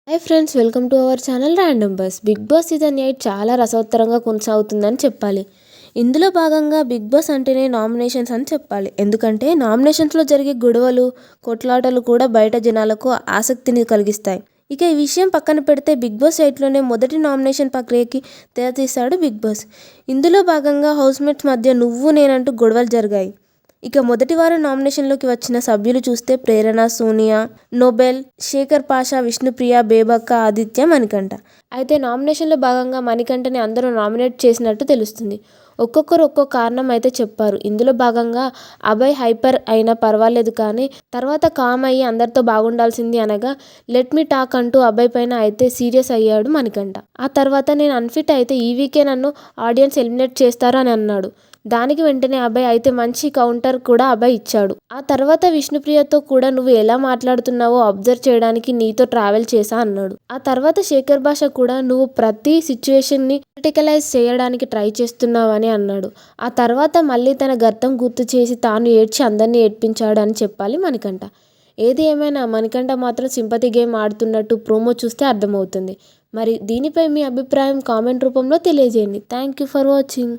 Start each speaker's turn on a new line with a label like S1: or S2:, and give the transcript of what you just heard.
S1: Hi friends, welcome to our channel random buzz. Bigg Boss season 8 చాలా రసవత్తరంగా కొనసాగుతుందని చెప్పాలి. ఇందులో భాగంగా బిగ్ బాస్ అంటేనే నామినేషన్స్ అని చెప్పాలి. ఎందుకంటే నామినేషన్స్లో జరిగే గొడవలు, కొట్లాటలు కూడా బయట జనాలకు ఆసక్తిని కలిగిస్తాయి. ఇక ఈ విషయం పక్కన పెడితే బిగ్ బాస్ 8లోనే మొదటి నామినేషన్ ప్రక్రియకి తెరతీశాడు బిగ్ బాస్. ఇందులో భాగంగా హౌస్మేట్స్ మధ్య నువ్వు నేనంటూ గొడవలు జరిగాయి. ఇక మొదటి వారం నామినేషన్లోకి వచ్చిన సభ్యులు చూస్తే ప్రేరణ, సోనియా, నోబెల్, శేఖర్ పాషా, విష్ణుప్రియ, బేబక్క, ఆదిత్య, మణికంఠ. అయితే నామినేషన్లో భాగంగా మణికంఠని అందరూ నామినేట్ చేసినట్టు తెలుస్తుంది. ఒక్కొక్కరు ఒక్కో కారణం అయితే చెప్పారు. ఇందులో భాగంగా అభయ్ హైపర్ అయినా పర్వాలేదు కానీ తర్వాత కామ్ అయ్యి అందరితో బాగుండాల్సింది అనగా లెట్ మీ టాక్ అంటూ అభయ్ పైన అయితే సీరియస్ అయ్యాడు మణికంఠ. ఆ తర్వాత నేను అన్ఫిట్ అయితే ఈ వీకే నన్ను ఆడియన్స్ ఎలిమినేట్ చేస్తారు అని అన్నాడు. దానికి వెంటనే అభయ్ అయితే మంచి కౌంటర్ కూడా అభయ్ ఇచ్చాడు. ఆ తర్వాత విష్ణుప్రియతో కూడా నువ్వు ఎలా మాట్లాడుతున్నావో అబ్జర్వ్ చేయడానికి నీతో ట్రావెల్ చేశా అన్నాడు. ఆ తర్వాత శేఖర్ భాష కూడా నువ్వు ప్రతి సిచ్యువేషన్ని క్రిటికలైజ్ చేయడానికి ట్రై చేస్తున్నావని అన్నాడు. ఆ తర్వాత మళ్ళీ తన గతం గుర్తు చేసి తాను ఏడ్చి అందరినీ ఏడ్పించాడు అని చెప్పాలి మణికంఠ. ఏది ఏమైనా మణికంఠ మాత్రం సింపతి గేమ్ ఆడుతున్నట్టు ప్రోమో చూస్తే అర్థమవుతుంది. మరి దీనిపై మీ అభిప్రాయం కామెంట్ రూపంలో తెలియజేయండి. Thank you for watching.